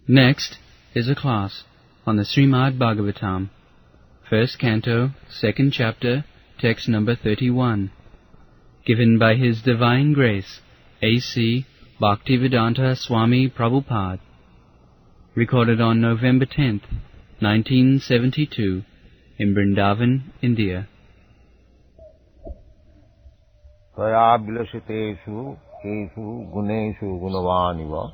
Next is a class on the Śrīmad-Bhāgvatam, first canto, second chapter, text number 31, given by His Divine Grace, A.C. Bhaktivedanta Swami Prabhupada, recorded on November 10th, 1972, in Vrindavan, India. Tvaya vilasitesu esu guneshu gunavaniva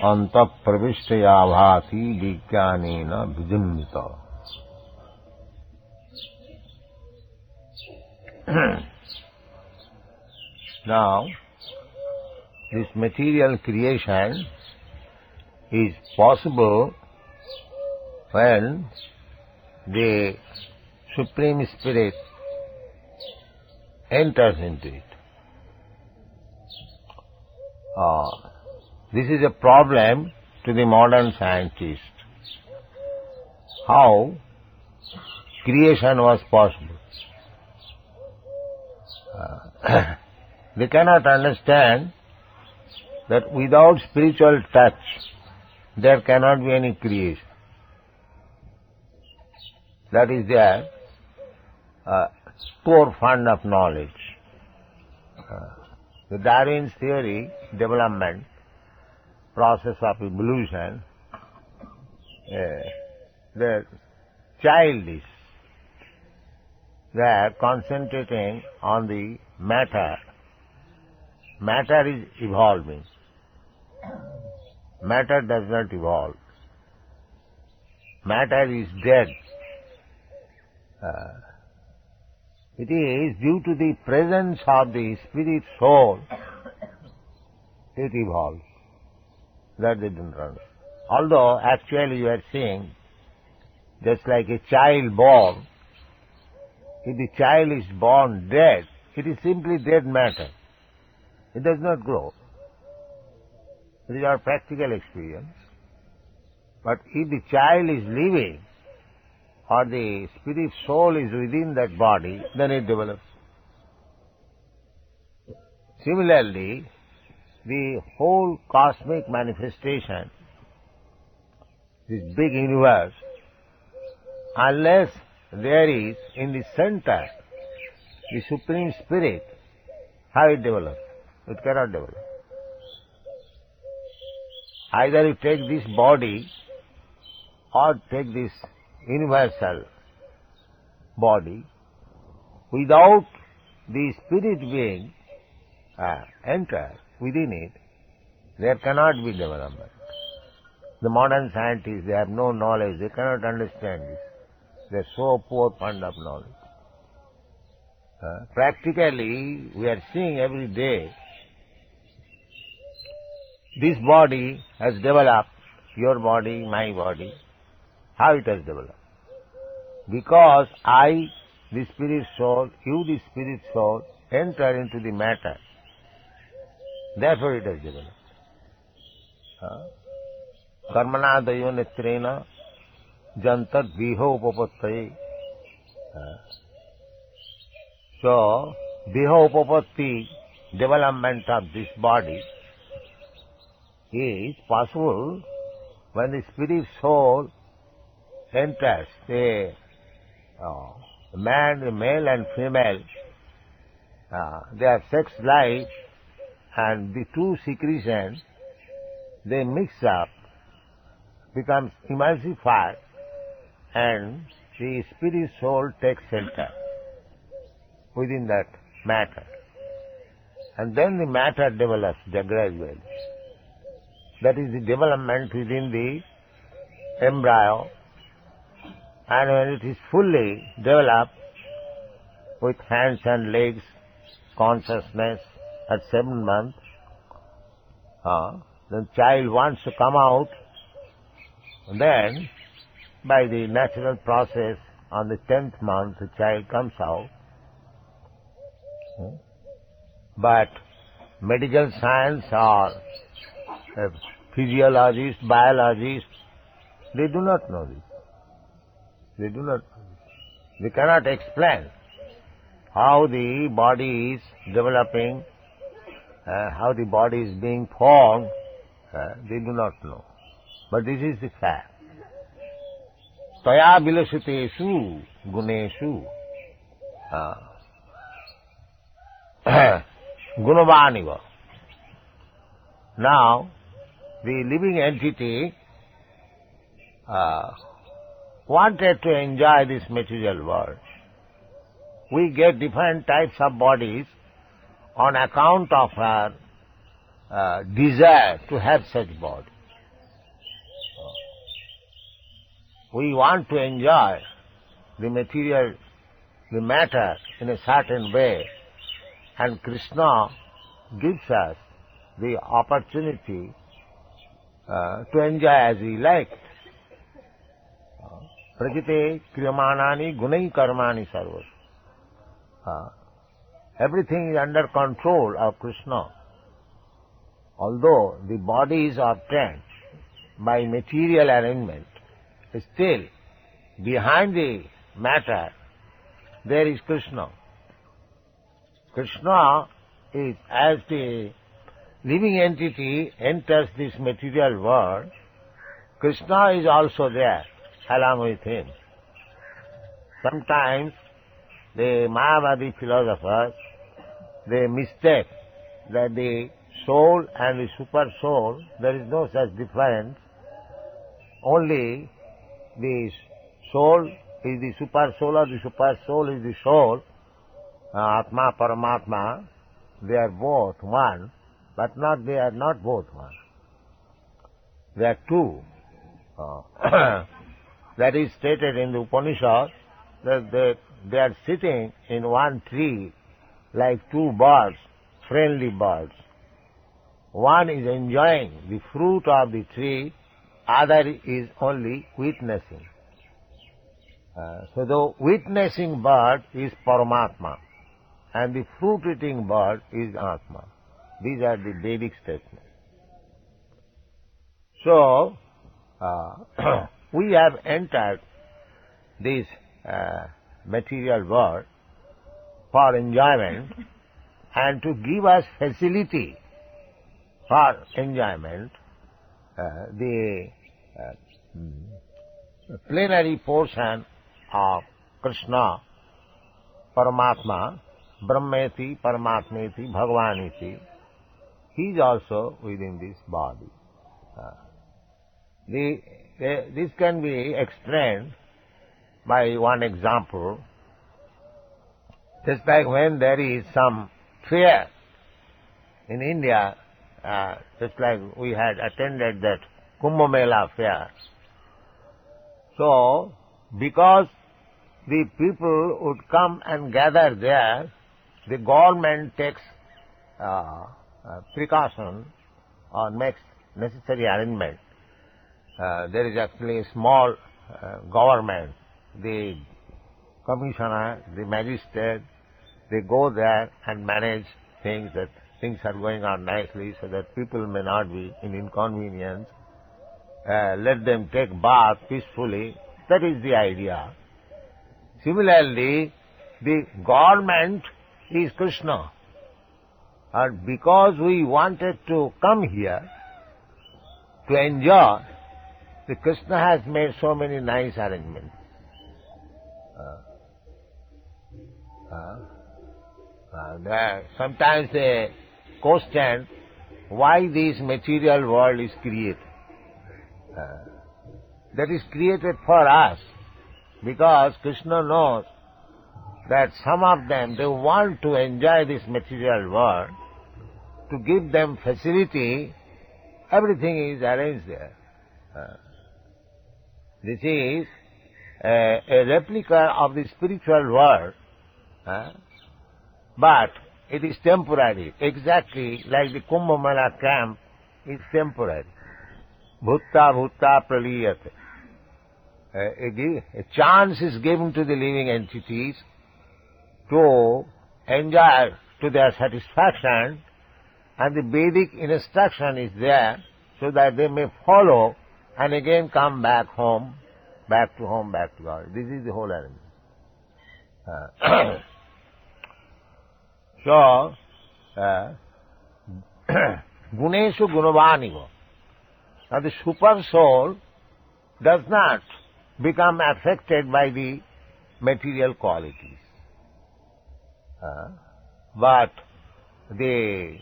anta pravishtaya bhati vijnanena vijimmita. Now, this material creation is possible when the Supreme Spirit enters into it. This is a problem to the modern scientist. How creation was possible? They cannot understand that without spiritual touch there cannot be any creation. That is their poor fund of knowledge. The Darwin's theory, development, process of evolution, the childish. They are concentrating on the matter. Matter is evolving. Matter does not evolve. Matter is dead. It is due to the presence of the spirit soul it evolves. That they don't understand. Although actually you are seeing, just like a child born, if the child is born dead, it is simply dead matter. It does not grow. It is our practical experience. But if the child is living, or the spirit soul is within that body, then it develops. Similarly, the whole cosmic manifestation, this big universe, unless there is in the center the Supreme Spirit, how it develops? It cannot develop. Either you take this body or take this universal body, without the spirit being entered within it, there cannot be development. The modern scientists, they have no knowledge, they cannot understand this. They are so poor fund of knowledge. Practically, we are seeing every day, this body has developed, your body, my body. How it has developed? Because I, the spirit soul, you, the spirit soul, enter into the matter. Therefore it has developed. Karmana dayo netrena jantat viho upapattaye. So, viho upapatti, development of this body, is possible when the spirit soul enters. The man, the male and female, their sex life and the two secretions, they mix up, becomes emulsified, and the spirit soul takes shelter within that matter. And then the matter develops gradually. That is the development within the embryo, and when it is fully developed with hands and legs, consciousness at 7 months, the child wants to come out, then by the natural process on the 10th month the child comes out. But medical science or physiologists, biologists, they do not know this. They do not know this. They cannot explain how the body is developing, how the body is being formed, they do not know. But this is the fact. Taya vilasitesu guneshu gunavaniva. Now, the living entity wanted to enjoy this material world. We get different types of bodies on account of our desire to have such body. We want to enjoy the material, the matter in a certain way, and Krishna gives us the opportunity to enjoy as we like. Prakite kriyamanani gunai karmani sarvas. Everything is under control of Krishna. Although the body is obtained by material arrangement, still behind the matter there is Krishna. Krishna is, as the living entity enters this material world, Krishna is also there along with him. Sometimes the Mayavadi philosophers, they mistake that the soul and the super soul, there is no such difference. Only the soul is the super soul or the super soul is the soul. Atma, Paramatma, they are both one, but they are not both one. They are two. That is stated in the Upanishad, that they are sitting in one tree like two birds, friendly birds. One is enjoying the fruit of the tree, other is only witnessing. So the witnessing bird is Paramatma, and the fruit-eating bird is Atma. These are the Vedic statements. So, we have entered this material world for enjoyment and to give us facility for enjoyment. The plenary portion of Krishna, Paramatma, Brahmeti, Paramatmeti, Bhagavaniti, he is also within this body. This can be explained by one example. Just like when there is some fair in India, just like we had attended that Kumbh Mela fair. So, because the people would come and gather there, the government takes precaution or makes necessary arrangement. There is actually a small government, the commissioner, the magistrate, they go there and manage things, that things are going on nicely so that people may not be in inconvenience. Let them take bath peacefully. That is the idea. Similarly, the government is Krishna. And because we wanted to come here to enjoy, the Krishna has made so many nice arrangements. Sometimes they question why this material world is created. That is created for us, because Krishna knows that some of them, they want to enjoy this material world. To give them facility, everything is arranged there. This is a replica of the spiritual world, but it is temporary, exactly like the Kumbh Mela camp is temporary. Bhutta bhutta praliyate. A chance is given to the living entities to enjoy to their satisfaction, and the Vedic instruction is there so that they may follow and again come back home, back to God. This is the whole arrangement. So, guneshu gunavaniva. Now the super soul does not become affected by the material qualities. But the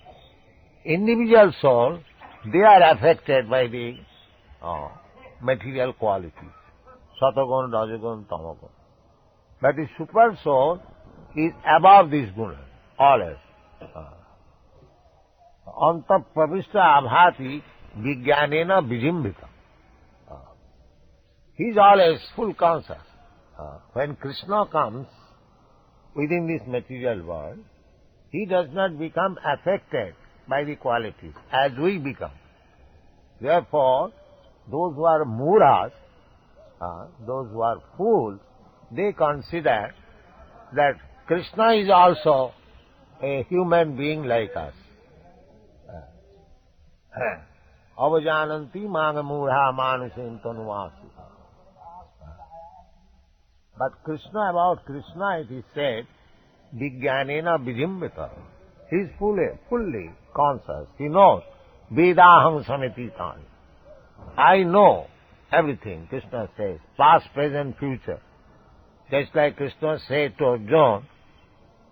individual soul, they are affected by the material qualities. Satagun, Rajagun, Tamagun. But the super soul is above these gunas, always. Anta pravishta abhati vijnanena vijimbhita. He is always full conscious. When Krishna comes within this material world, he does not become affected by the qualities as we become. Therefore, those who are muras, those who are fools, they consider that Krishna is also a human being like us. Avajananti magamudha manusim tanuvasi. But about Krishna it is said, Vijnanena Vijimbita. He is fully conscious. He knows. Vedaham samititani. I know everything, Krishna says. Past, present, future. Just like Krishna said to Arjuna,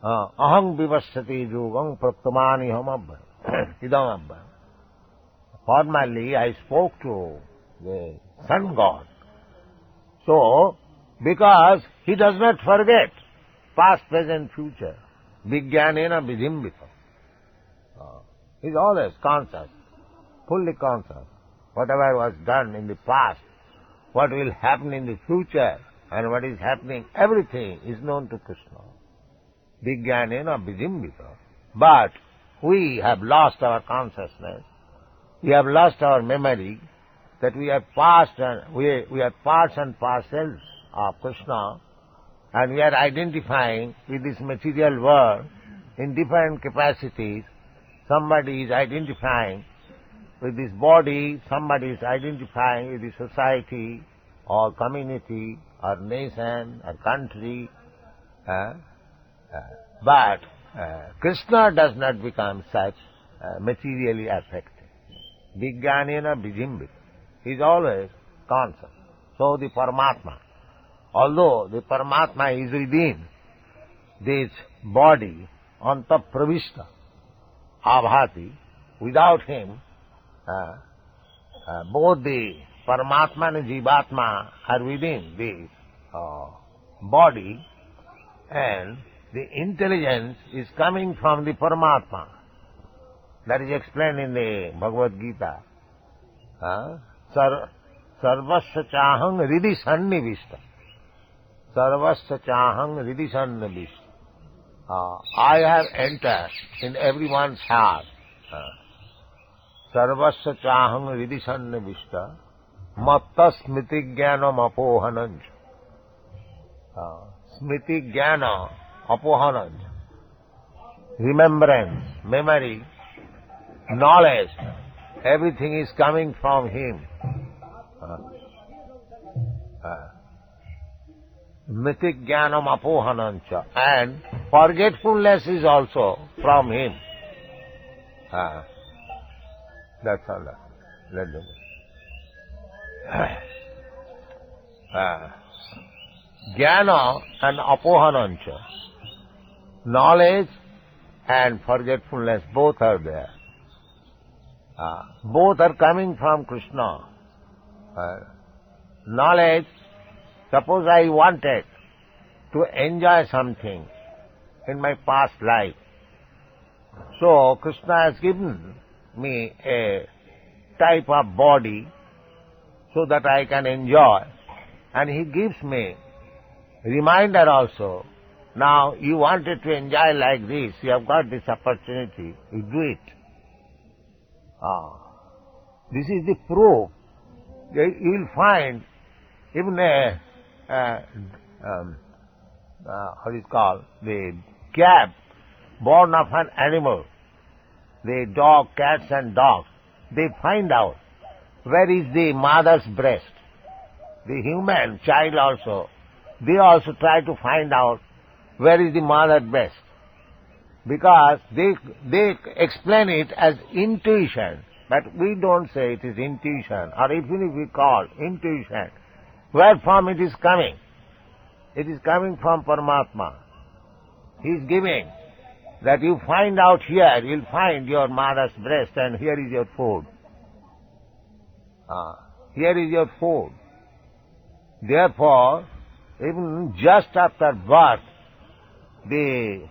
Aham vivasati yugam praptamani ham idam abba. Formerly I spoke to the sun god. So, because he does not forget past, present, future. Vijnanena vijimbita. He is always conscious, fully conscious. Whatever was done in the past, what will happen in the future, and what is happening, everything is known to Krishna. Vijnanena vijimbita. But we have lost our consciousness. We have lost our memory that we are past and we are parts and parcels of Krishna, and we are identifying with this material world in different capacities. Somebody is identifying with this body, somebody is identifying with the society or community or nation or country. But Krishna does not become such materially affected. Vijnanena vijimbita. He is always conscious. So the Paramatma, although the Paramatma is within this body, anta pravishta, abhati, without him, both the Paramatma and Jivatma are within this body, and the intelligence is coming from the Paramatma. That is explained in the Bhagavad Gita. Sarvasya chahang hridi sannivishta. Sarvasya chahang hridi sannivishta. I have entered in everyone's heart. Sarvasya chahang hridi sannivishta. Matta smriti jnanam apohananj. Smriti jnana apohananj. Remembrance, memory, knowledge, everything is coming from him. Mitik jnanam apohanancha. And forgetfulness is also from him. That's all. Let them. Jnana and apohanancha. Knowledge and forgetfulness, both are there. Both are coming from Krishna. Knowledge, suppose I wanted to enjoy something in my past life. So Krishna has given me a type of body so that I can enjoy. And he gives me reminder also. Now you wanted to enjoy like this, you have got this opportunity, you do it. This is the proof. You will find even what is called, the calf born of an animal, the dog, cats and dogs, they find out where is the mother's breast. The human child also, they also try to find out where is the mother's breast. Because they explain it as intuition. But we don't say it is intuition, or even if we call intuition, where from it is coming? It is coming from Paramatma. He is giving. That you find out here, you'll find your mother's breast and here is your food. Here is your food. Therefore, even just after birth, the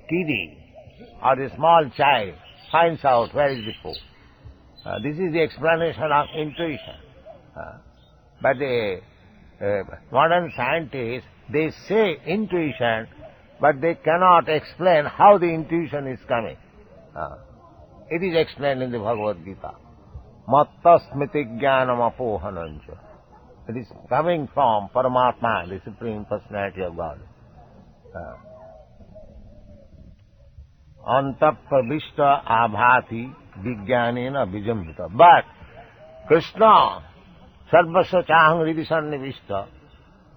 kiddie or the small child finds out where is the food. This is the explanation of intuition. But the modern scientists, they say intuition, but they cannot explain how the intuition is coming. It is explained in the Bhagavad Gita. Matta smriti jnanam apohanancha. It is coming from Paramatma, the Supreme Personality of God. Antapravishta abhati vijnanena vijambita. But Krishna, sarvasya chaham hridisannivishta,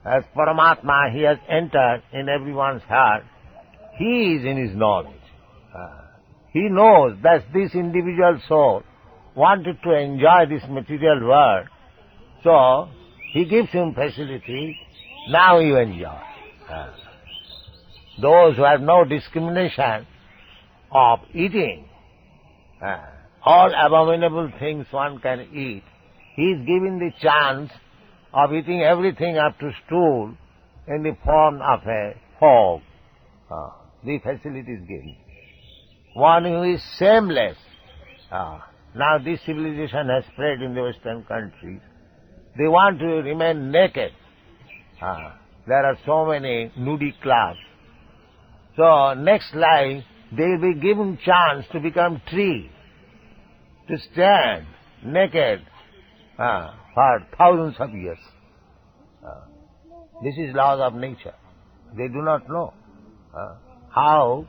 as Paramatma, he has entered in everyone's heart. He is in his knowledge. He knows that this individual soul wanted to enjoy this material world, so he gives him facility. Now you enjoy. Those who have no discrimination of eating, all abominable things one can eat, he is given the chance of eating everything up to stool in the form of a hog. The facility is given. One who is shameless. Now this civilization has spread in the Western countries. They want to remain naked. There are so many nudie clubs. So next life they will be given chance to become tree, to stand naked for thousands of years. This is laws of nature. They do not know how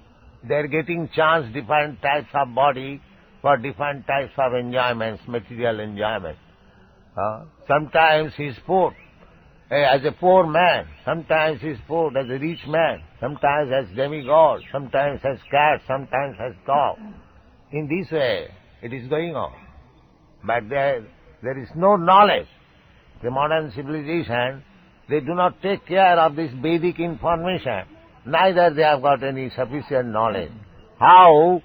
they are getting chance different types of body for different types of enjoyments, material enjoyment. Sometimes he is put as a poor man, sometimes he is put as a rich man, sometimes as demigod, sometimes as cat, sometimes as cow. In this way it is going on. But there is no knowledge. The modern civilization, they do not take care of this Vedic information. Neither they have got any sufficient knowledge. How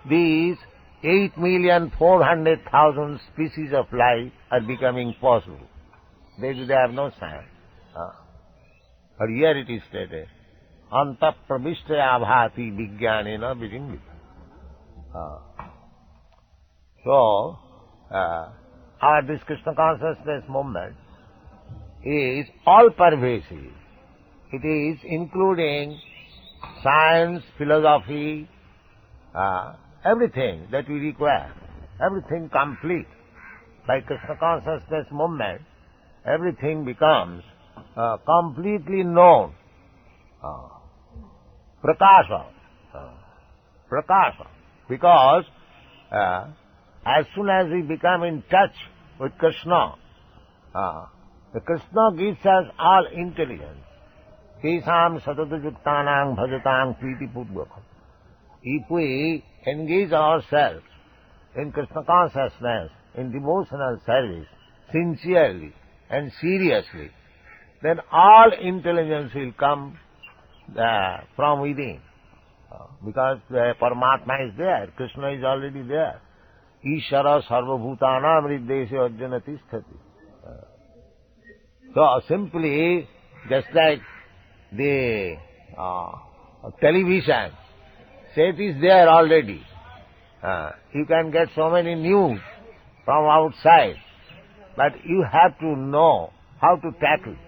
these 8,400,000 species of life are becoming possible. They have no science. But here it is stated, Anta pravishta abhati vijnanena vijambita. So, our this Krishna consciousness movement is all-pervasive. It is including science, philosophy, everything that we require, everything complete. By Krishna consciousness movement, everything becomes completely known. Prakasha. Prakasha. Because as soon as we become in touch with Krishna, the Krishna gives us all intelligence. Kesam satatayuktanang bhajatam priti purvakam. If we engage ourselves in Krishna consciousness, in devotional service, sincerely and seriously, then all intelligence will come from within. Because the Paramatma is there, Krishna is already there. Ishara sarvabhutanam riddeshe arjuna tisthati. So simply, just like the television, set is there already. You can get so many news from outside, but you have to know how to tackle it.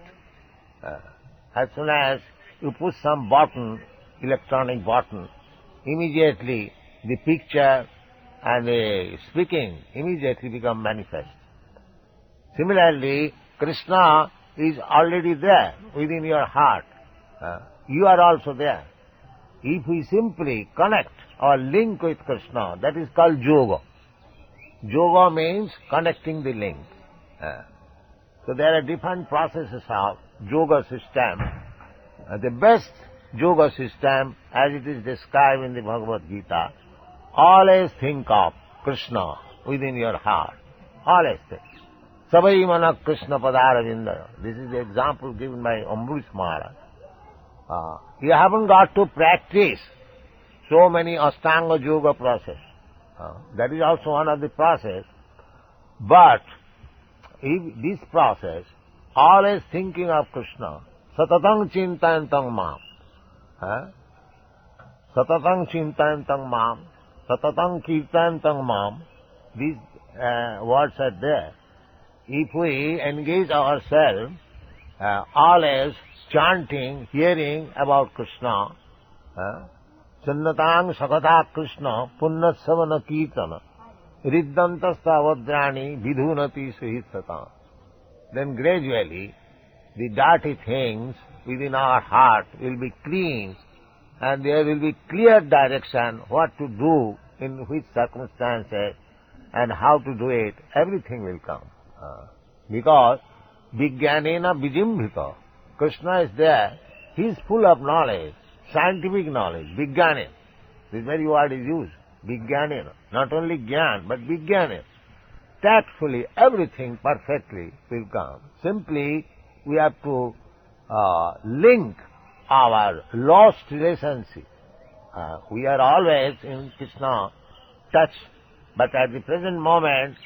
As soon as you push some button, electronic button, immediately the picture and the speaking immediately become manifest. Similarly, Krishna is already there within your heart. You are also there. If we simply connect or link with Krishna, that is called yoga. Yoga means connecting the link. So there are different processes of yoga system. The best yoga system, as it is described in the Bhagavad Gita, always think of Krishna within your heart. Always think. Savai mana Krishna padaravinda. This is the example given by Ambrish Maharaj. You haven't got to practice so many Ashtanga Yoga process. That is also one of the process. But if this process, always thinking of Krishna, satatang chintayantang mam, satatang chintayantang mam, satatang kirtayantang mam, these words are there. If we engage ourselves, always chanting, hearing about Krishna, Sanatana sakata Krishna punnasavana kirtana riddantastavadrani vidhunati suhitsata. Then gradually the dirty things within our heart will be cleansed and there will be clear direction what to do, in which circumstances and how to do it. Everything will come. Because Vijnanena Vijimbhita, Krishna is there, he is full of knowledge, scientific knowledge, Vijnanena. This very word is used, Vijnanena. Not only Jnana, but Vijnanena. Tactfully, everything perfectly will come. Simply, we have to link our lost relationship. We are always in Krishna touch, but at the present moment,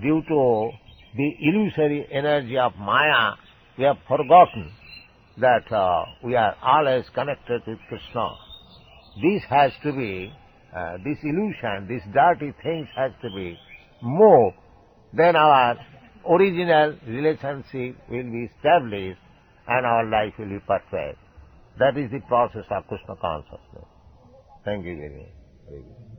due to the illusory energy of Maya, we have forgotten that we are always connected with Krishna. This has to be, this illusion, these dirty things has to be moved. Then our original relationship will be established and our life will be perfect. That is the process of Krishna consciousness. Thank you very much.